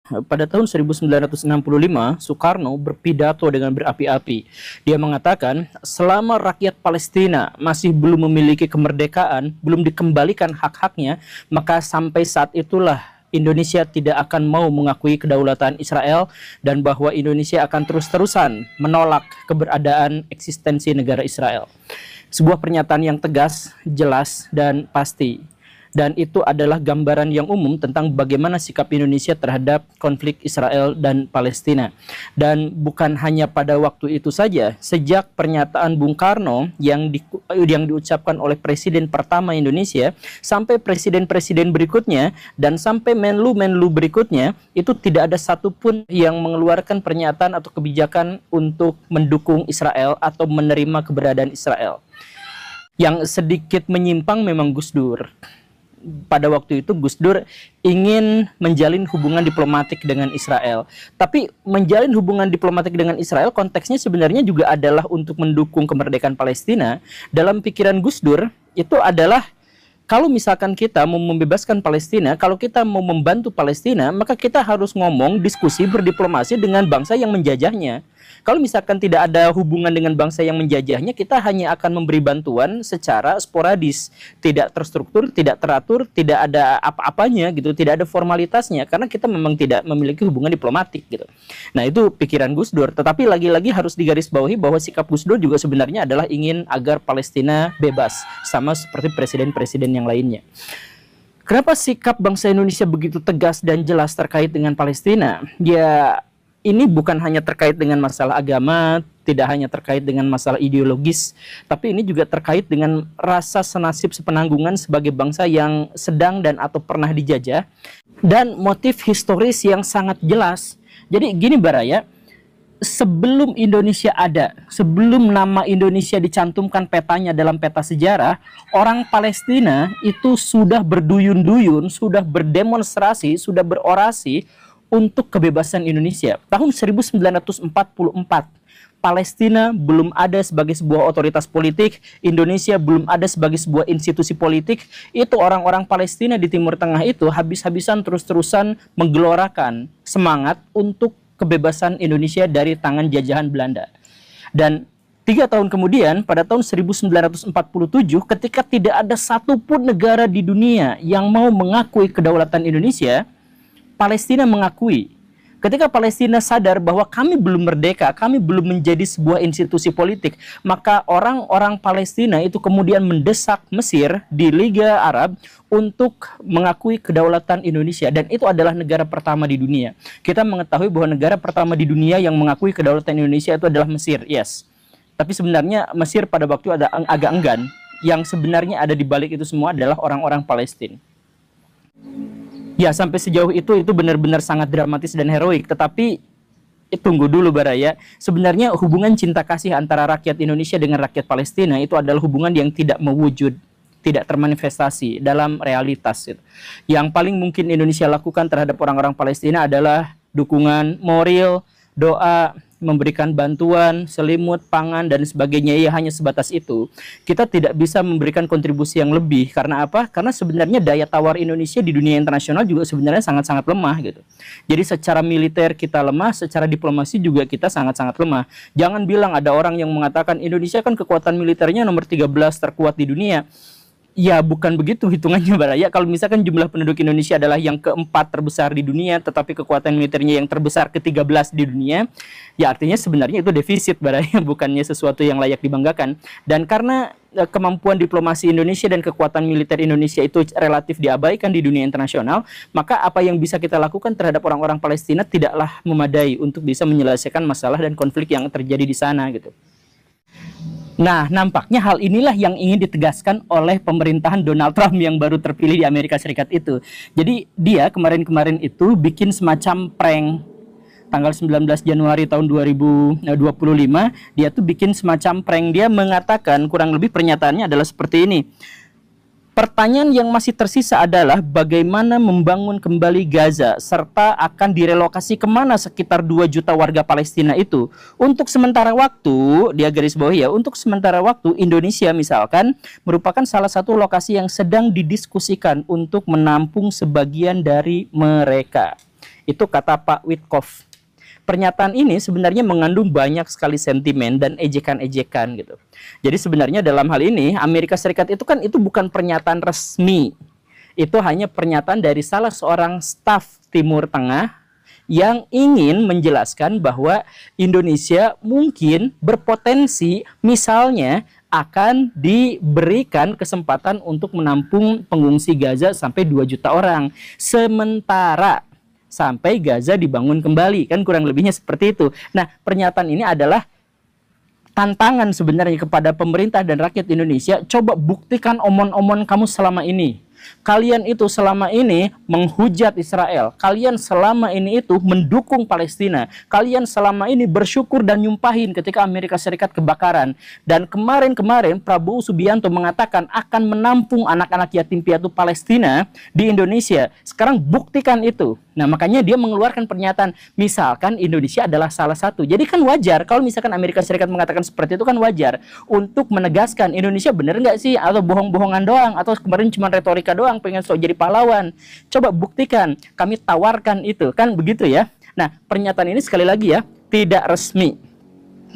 Pada tahun 1965, Soekarno berpidato dengan berapi-api. Dia mengatakan, selama rakyat Palestina masih belum memiliki kemerdekaan, belum dikembalikan hak-haknya, maka sampai saat itulah Indonesia tidak akan mau mengakui kedaulatan Israel, dan bahwa Indonesia akan terus-terusan menolak keberadaan eksistensi negara Israel. Sebuah pernyataan yang tegas, jelas, dan pasti. Dan itu adalah gambaran yang umum tentang bagaimana sikap Indonesia terhadap konflik Israel dan Palestina. Dan bukan hanya pada waktu itu saja, sejak pernyataan Bung Karno yang diucapkan oleh Presiden pertama Indonesia, sampai presiden-presiden berikutnya, dan sampai menlu-menlu berikutnya, itu tidak ada satupun yang mengeluarkan pernyataan atau kebijakan untuk mendukung Israel atau menerima keberadaan Israel. Yang sedikit menyimpang memang Gus Dur. Pada waktu itu Gus Dur ingin menjalin hubungan diplomatik dengan Israel. Tapi menjalin hubungan diplomatik dengan Israel konteksnya sebenarnya juga adalah untuk mendukung kemerdekaan Palestina. Dalam pikiran Gus Dur itu adalah, kalau misalkan kita mau membebaskan Palestina, kalau kita mau membantu Palestina, maka kita harus ngomong, diskusi, berdiplomasi dengan bangsa yang menjajahnya. Kalau misalkan tidak ada hubungan dengan bangsa yang menjajahnya, kita hanya akan memberi bantuan secara sporadis, tidak terstruktur, tidak teratur, tidak ada apa-apanya gitu, tidak ada formalitasnya, karena kita memang tidak memiliki hubungan diplomatik gitu. Nah, itu pikiran Gus Dur. Tetapi lagi-lagi harus digarisbawahi bahwa sikap Gus Dur juga sebenarnya adalah ingin agar Palestina bebas, sama seperti presiden-presiden yang lainnya. Kenapa sikap bangsa Indonesia begitu tegas dan jelas terkait dengan Palestina? Ya, ini bukan hanya terkait dengan masalah agama, tidak hanya terkait dengan masalah ideologis, tapi ini juga terkait dengan rasa senasib sepenanggungan sebagai bangsa yang sedang dan atau pernah dijajah, dan motif historis yang sangat jelas. Jadi gini Baraya, sebelum Indonesia ada, sebelum nama Indonesia dicantumkan petanya dalam peta sejarah, orang Palestina itu sudah berduyun-duyun, sudah berdemonstrasi, sudah berorasi untuk kebebasan Indonesia. Tahun 1944, Palestina belum ada sebagai sebuah otoritas politik, Indonesia belum ada sebagai sebuah institusi politik. Itu orang-orang Palestina di Timur Tengah itu habis-habisan terus-terusan menggelorakan semangat untuk kebebasan Indonesia dari tangan jajahan Belanda. Dan 3 tahun kemudian, pada tahun 1947, ketika tidak ada satupun negara di dunia yang mau mengakui kedaulatan Indonesia, Palestina mengakui. Ketika Palestina sadar bahwa kami belum merdeka, kami belum menjadi sebuah institusi politik, maka orang-orang Palestina itu kemudian mendesak Mesir di Liga Arab untuk mengakui kedaulatan Indonesia, dan itu adalah negara pertama di dunia. Kita mengetahui bahwa negara pertama di dunia yang mengakui kedaulatan Indonesia itu adalah Mesir, yes. Tapi sebenarnya Mesir pada waktu ada agak enggan. Yang sebenarnya ada di balik itu semua adalah orang-orang Palestina. Ya, sampai sejauh itu benar-benar sangat dramatis dan heroik. Tetapi tunggu dulu Baraya, sebenarnya hubungan cinta kasih antara rakyat Indonesia dengan rakyat Palestina itu adalah hubungan yang tidak mewujud, tidak termanifestasi dalam realitas. Yang paling mungkin Indonesia lakukan terhadap orang-orang Palestina adalah dukungan moral, doa, memberikan bantuan, selimut, pangan, dan sebagainya. Ya, hanya sebatas itu. Kita tidak bisa memberikan kontribusi yang lebih. Karena apa? Karena sebenarnya daya tawar Indonesia di dunia internasional juga sebenarnya sangat-sangat lemah gitu. Jadi secara militer kita lemah, secara diplomasi juga kita sangat-sangat lemah. Jangan bilang ada orang yang mengatakan Indonesia kan kekuatan militernya nomor 13 terkuat di dunia. Ya, bukan begitu hitungannya Baraya. Kalau misalkan jumlah penduduk Indonesia adalah yang keempat terbesar di dunia, tetapi kekuatan militernya yang terbesar ke-13 di dunia, ya artinya sebenarnya itu defisit Baraya, bukannya sesuatu yang layak dibanggakan. Dan karena kemampuan diplomasi Indonesia dan kekuatan militer Indonesia itu relatif diabaikan di dunia internasional, maka apa yang bisa kita lakukan terhadap orang-orang Palestina tidaklah memadai untuk bisa menyelesaikan masalah dan konflik yang terjadi di sana gitu. Nah, nampaknya hal inilah yang ingin ditegaskan oleh pemerintahan Donald Trump yang baru terpilih di Amerika Serikat itu. Jadi dia kemarin-kemarin itu bikin semacam prank. Tanggal 19 Januari tahun 2025, dia tuh bikin semacam prank. Dia mengatakan, kurang lebih pernyataannya adalah seperti ini. Pertanyaan yang masih tersisa adalah bagaimana membangun kembali Gaza serta akan direlokasi kemana sekitar 2 juta warga Palestina itu. Untuk sementara waktu, dia garis bawahi ya, untuk sementara waktu Indonesia misalkan merupakan salah satu lokasi yang sedang didiskusikan untuk menampung sebagian dari mereka. Itu kata Pak Witkoff. Pernyataan ini sebenarnya mengandung banyak sekali sentimen dan ejekan-ejekan gitu. Jadi sebenarnya dalam hal ini Amerika Serikat itu kan itu bukan pernyataan resmi. Itu hanya pernyataan dari salah seorang staf Timur Tengah yang ingin menjelaskan bahwa Indonesia mungkin berpotensi misalnya akan diberikan kesempatan untuk menampung pengungsi Gaza sampai 2 juta orang. Sementara sampai Gaza dibangun kembali, kan kurang lebihnya seperti itu. Nah, pernyataan ini adalah tantangan sebenarnya kepada pemerintah dan rakyat Indonesia. Coba buktikan omon-omon kamu selama ini. Kalian itu selama ini menghujat Israel. Kalian selama ini itu mendukung Palestina. Kalian selama ini bersyukur dan nyumpahin ketika Amerika Serikat kebakaran. Dan kemarin-kemarin Prabowo Subianto mengatakan akan menampung anak-anak yatim piatu Palestina di Indonesia. Sekarang buktikan itu. Nah, makanya dia mengeluarkan pernyataan, misalkan Indonesia adalah salah satu. Jadi kan wajar, kalau misalkan Amerika Serikat mengatakan seperti itu kan wajar. Untuk menegaskan, Indonesia bener nggak sih? Atau bohong-bohongan doang? Atau kemarin cuma retorika doang, pengen sok jadi pahlawan? Coba buktikan, kami tawarkan itu. Kan begitu ya? Nah, pernyataan ini sekali lagi ya, tidak resmi.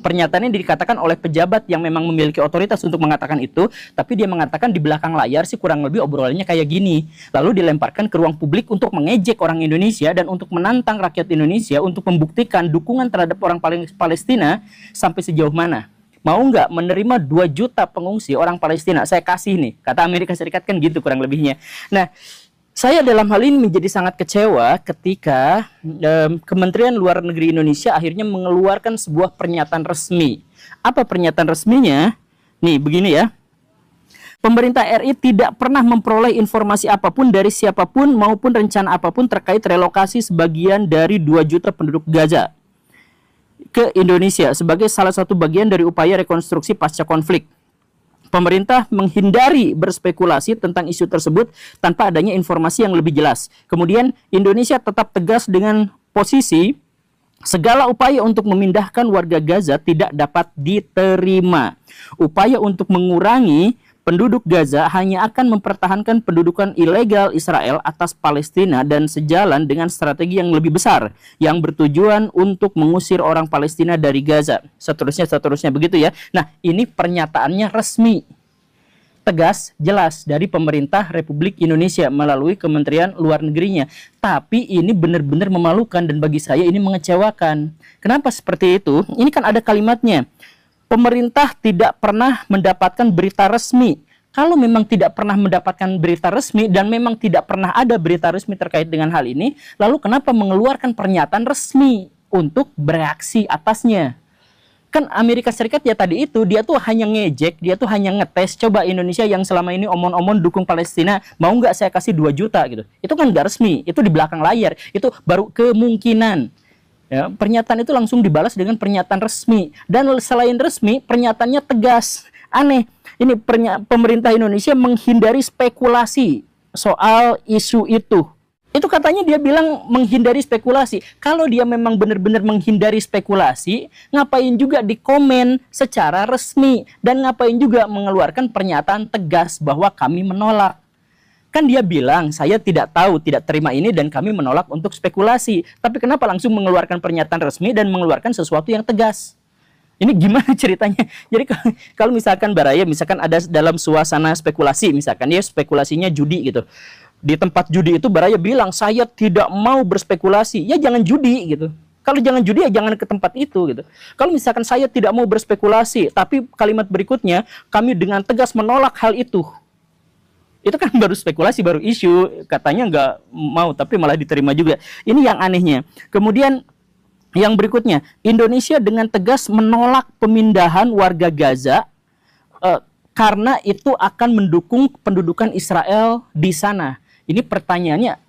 Pernyataan ini dikatakan oleh pejabat yang memang memiliki otoritas untuk mengatakan itu, tapi dia mengatakan di belakang layar sih kurang lebih obrolannya kayak gini. Lalu dilemparkan ke ruang publik untuk mengejek orang Indonesia dan untuk menantang rakyat Indonesia untuk membuktikan dukungan terhadap orang Palestina sampai sejauh mana. Mau nggak menerima 2 juta pengungsi orang Palestina? Saya kasih nih, kata Amerika Serikat kan gitu kurang lebihnya. Nah, saya dalam hal ini menjadi sangat kecewa ketika Kementerian Luar Negeri Indonesia akhirnya mengeluarkan sebuah pernyataan resmi. Apa pernyataan resminya? Nih, begini ya. Pemerintah RI tidak pernah memperoleh informasi apapun dari siapapun maupun rencana apapun terkait relokasi sebagian dari 2 juta penduduk Gaza ke Indonesia sebagai salah satu bagian dari upaya rekonstruksi pasca konflik. Pemerintah menghindari berspekulasi tentang isu tersebut tanpa adanya informasi yang lebih jelas. Kemudian Indonesia tetap tegas dengan posisi segala upaya untuk memindahkan warga Gaza tidak dapat diterima. Upaya untuk mengurangi penduduk Gaza hanya akan mempertahankan pendudukan ilegal Israel atas Palestina dan sejalan dengan strategi yang lebih besar yang bertujuan untuk mengusir orang Palestina dari Gaza. Seterusnya begitu ya. Nah, ini pernyataannya resmi, tegas, jelas dari pemerintah Republik Indonesia melalui Kementerian Luar Negerinya. Tapi ini benar-benar memalukan dan bagi saya ini mengecewakan. Kenapa seperti itu? Ini kan ada kalimatnya. Pemerintah tidak pernah mendapatkan berita resmi. Kalau memang tidak pernah mendapatkan berita resmi dan memang tidak pernah ada berita resmi terkait dengan hal ini, lalu kenapa mengeluarkan pernyataan resmi untuk bereaksi atasnya? Kan Amerika Serikat ya tadi itu, dia tuh hanya ngejek, dia tuh hanya ngetes, coba Indonesia yang selama ini omon-omon dukung Palestina, mau nggak saya kasih 2 juta gitu. Itu kan nggak resmi, itu di belakang layar, itu baru kemungkinan. Ya, pernyataan itu langsung dibalas dengan pernyataan resmi. Dan selain resmi, pernyataannya tegas. Aneh, ini pemerintah Indonesia menghindari spekulasi soal isu itu. Itu katanya dia bilang menghindari spekulasi. Kalau dia memang benar-benar menghindari spekulasi, ngapain juga di komen secara resmi? Dan ngapain juga mengeluarkan pernyataan tegas bahwa kami menolak? Kan dia bilang, saya tidak tahu, tidak terima ini dan kami menolak untuk spekulasi. Tapi kenapa langsung mengeluarkan pernyataan resmi dan mengeluarkan sesuatu yang tegas? Ini gimana ceritanya? Jadi kalau misalkan Baraya, misalkan ada dalam suasana spekulasi, misalkan ya spekulasinya judi gitu. Di tempat judi itu Baraya bilang, saya tidak mau berspekulasi. Ya jangan judi gitu. Kalau jangan judi ya jangan ke tempat itu gitu. Kalau misalkan saya tidak mau berspekulasi, tapi kalimat berikutnya, kami dengan tegas menolak hal itu. Itu kan baru spekulasi, baru isu, katanya nggak mau, tapi malah diterima juga. Ini yang anehnya. Kemudian yang berikutnya, Indonesia dengan tegas menolak pemindahan warga Gaza karena itu akan mendukung pendudukan Israel di sana. Ini pertanyaannya,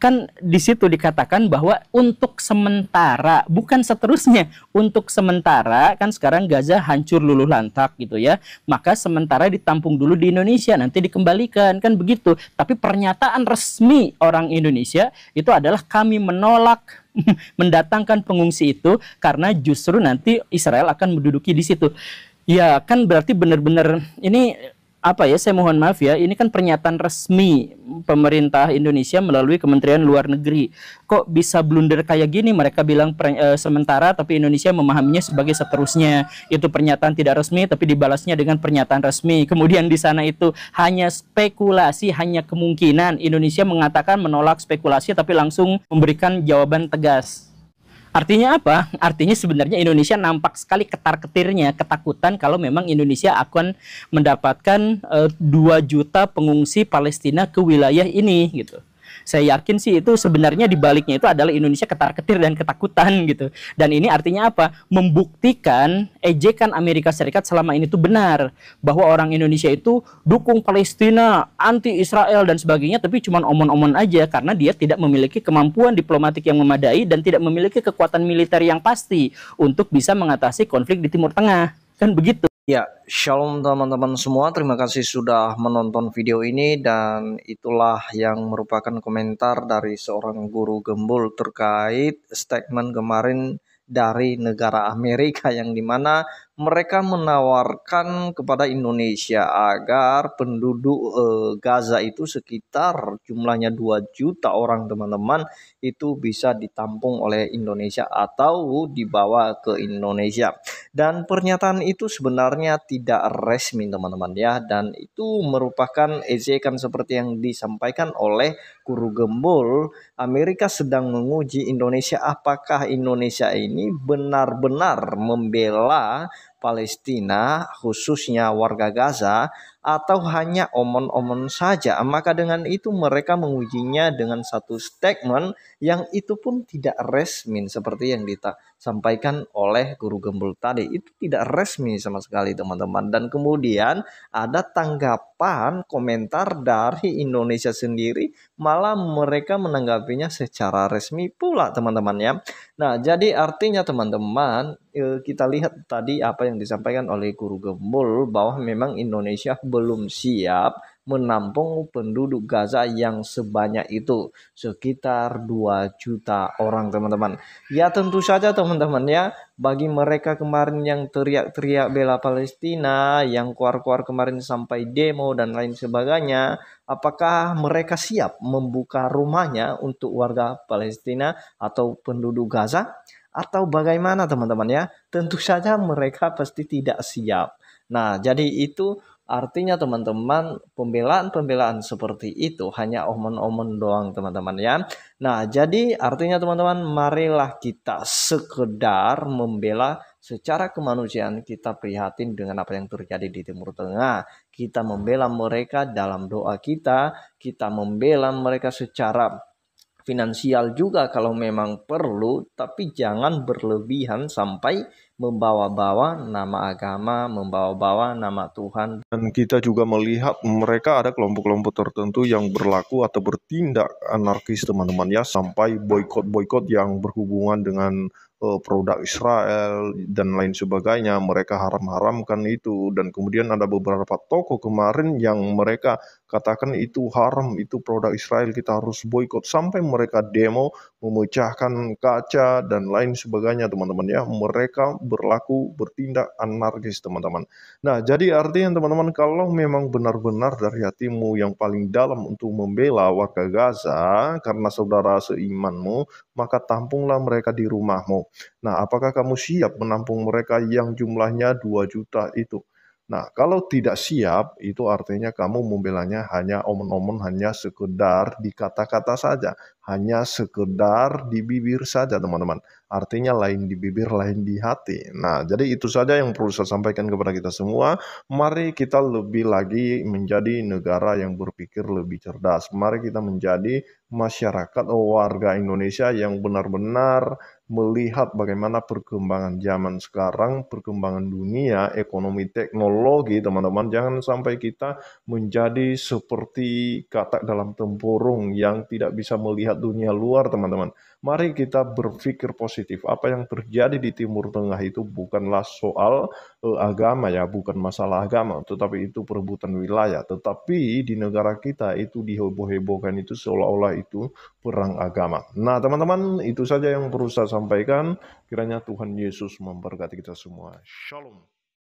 kan di situ dikatakan bahwa untuk sementara, bukan seterusnya. Untuk sementara, kan sekarang Gaza hancur luluh lantak gitu ya. Maka sementara ditampung dulu di Indonesia, nanti dikembalikan, kan begitu. Tapi pernyataan resmi orang Indonesia itu adalah kami menolak mendatangkan pengungsi itu karena justru nanti Israel akan menduduki di situ. Ya kan berarti benar-benar ini apa ya, saya mohon maaf ya, ini kan pernyataan resmi pemerintah Indonesia melalui Kementerian Luar Negeri. Kok bisa blunder kayak gini? Mereka bilang sementara, tapi Indonesia memahaminya sebagai seterusnya. Itu pernyataan tidak resmi, tapi dibalasnya dengan pernyataan resmi. Kemudian di sana itu hanya spekulasi, hanya kemungkinan. Indonesia mengatakan menolak spekulasi, tapi langsung memberikan jawaban tegas. Artinya apa? Artinya sebenarnya Indonesia nampak sekali ketar-ketirnya, ketakutan kalau memang Indonesia akan mendapatkan 2 juta pengungsi Palestina ke wilayah ini gitu. Saya yakin sih itu sebenarnya di baliknya itu adalah Indonesia ketar-ketir dan ketakutan gitu. Dan ini artinya apa? Membuktikan ejekan Amerika Serikat selama ini itu benar, bahwa orang Indonesia itu dukung Palestina, anti Israel dan sebagainya, tapi cuma omon-omon aja karena dia tidak memiliki kemampuan diplomatik yang memadai dan tidak memiliki kekuatan militer yang pasti untuk bisa mengatasi konflik di Timur Tengah. Kan begitu. Ya, shalom teman-teman semua. Terima kasih sudah menonton video ini, dan itulah yang merupakan komentar dari seorang guru gembul terkait statement kemarin dari negara Amerika yang dimana mereka menawarkan kepada Indonesia agar penduduk Gaza itu sekitar jumlahnya 2 juta orang teman-teman itu bisa ditampung oleh Indonesia atau dibawa ke Indonesia. Dan pernyataan itu sebenarnya tidak resmi teman-teman ya, dan itu merupakan ejekan seperti yang disampaikan oleh guru gembul. Amerika sedang menguji Indonesia, apakah Indonesia ini benar-benar membela Palestina, khususnya warga Gaza, atau hanya omon-omon saja. Maka dengan itu mereka mengujinya dengan satu statement yang itu pun tidak resmi seperti yang disampaikan oleh guru gembul tadi. Itu tidak resmi sama sekali teman-teman. Dan kemudian ada tanggapan komentar dari Indonesia sendiri, malah mereka menanggapinya secara resmi pula teman-teman ya. Nah, jadi artinya teman-teman, kita lihat tadi apa yang disampaikan oleh guru gembul, bahwa memang Indonesia belum siap menampung penduduk Gaza yang sebanyak itu, sekitar 2 juta orang teman-teman. Ya tentu saja teman-teman ya, bagi mereka kemarin yang teriak-teriak bela Palestina, yang keluar-keluar kemarin sampai demo dan lain sebagainya, apakah mereka siap membuka rumahnya untuk warga Palestina atau penduduk Gaza? Atau bagaimana teman-teman ya? Tentu saja mereka pasti tidak siap. Nah, jadi itu artinya teman-teman, pembelaan-pembelaan seperti itu hanya omon-omon doang teman-teman ya. Nah, jadi artinya teman-teman, marilah kita sekedar membela secara kemanusiaan, kita prihatin dengan apa yang terjadi di Timur Tengah. Kita membela mereka dalam doa kita membela mereka secara finansial juga kalau memang perlu, tapi jangan berlebihan sampai membawa-bawa nama agama, membawa-bawa nama Tuhan. Dan kita juga melihat mereka ada kelompok-kelompok tertentu yang berlaku atau bertindak anarkis teman-teman ya, sampai boykot-boykot yang berhubungan dengan produk Israel dan lain sebagainya. Mereka haram-haramkan itu, dan kemudian ada beberapa toko kemarin yang mereka katakan itu haram, itu produk Israel, kita harus boykot, sampai mereka demo, memecahkan kaca dan lain sebagainya teman-teman ya. Mereka berlaku bertindak anarkis teman-teman. Nah, jadi artinya teman-teman, kalau memang benar-benar dari hatimu yang paling dalam untuk membela warga Gaza karena saudara seimanmu, maka tampunglah mereka di rumahmu. Nah, apakah kamu siap menampung mereka yang jumlahnya 2 juta itu? Nah, kalau tidak siap, itu artinya kamu membelanya hanya omon-omon, hanya sekedar di kata-kata saja, hanya sekedar di bibir saja, teman-teman. Artinya lain di bibir, lain di hati. Nah, jadi itu saja yang perlu saya sampaikan kepada kita semua. Mari kita lebih lagi menjadi negara yang berpikir lebih cerdas. Mari kita menjadi masyarakat warga Indonesia yang benar-benar melihat bagaimana perkembangan zaman sekarang, perkembangan dunia, ekonomi, teknologi, teman-teman. Jangan sampai kita menjadi seperti katak dalam tempurung yang tidak bisa melihat dunia luar, teman-teman. Mari kita berpikir positif. Apa yang terjadi di Timur Tengah itu bukanlah soal agama ya, bukan masalah agama, tetapi itu perebutan wilayah. Tetapi di negara kita itu diheboh-hebohkan itu seolah-olah itu perang agama. Nah teman-teman, itu saja yang perlu saya sampaikan. Kiranya Tuhan Yesus memberkati kita semua. Shalom.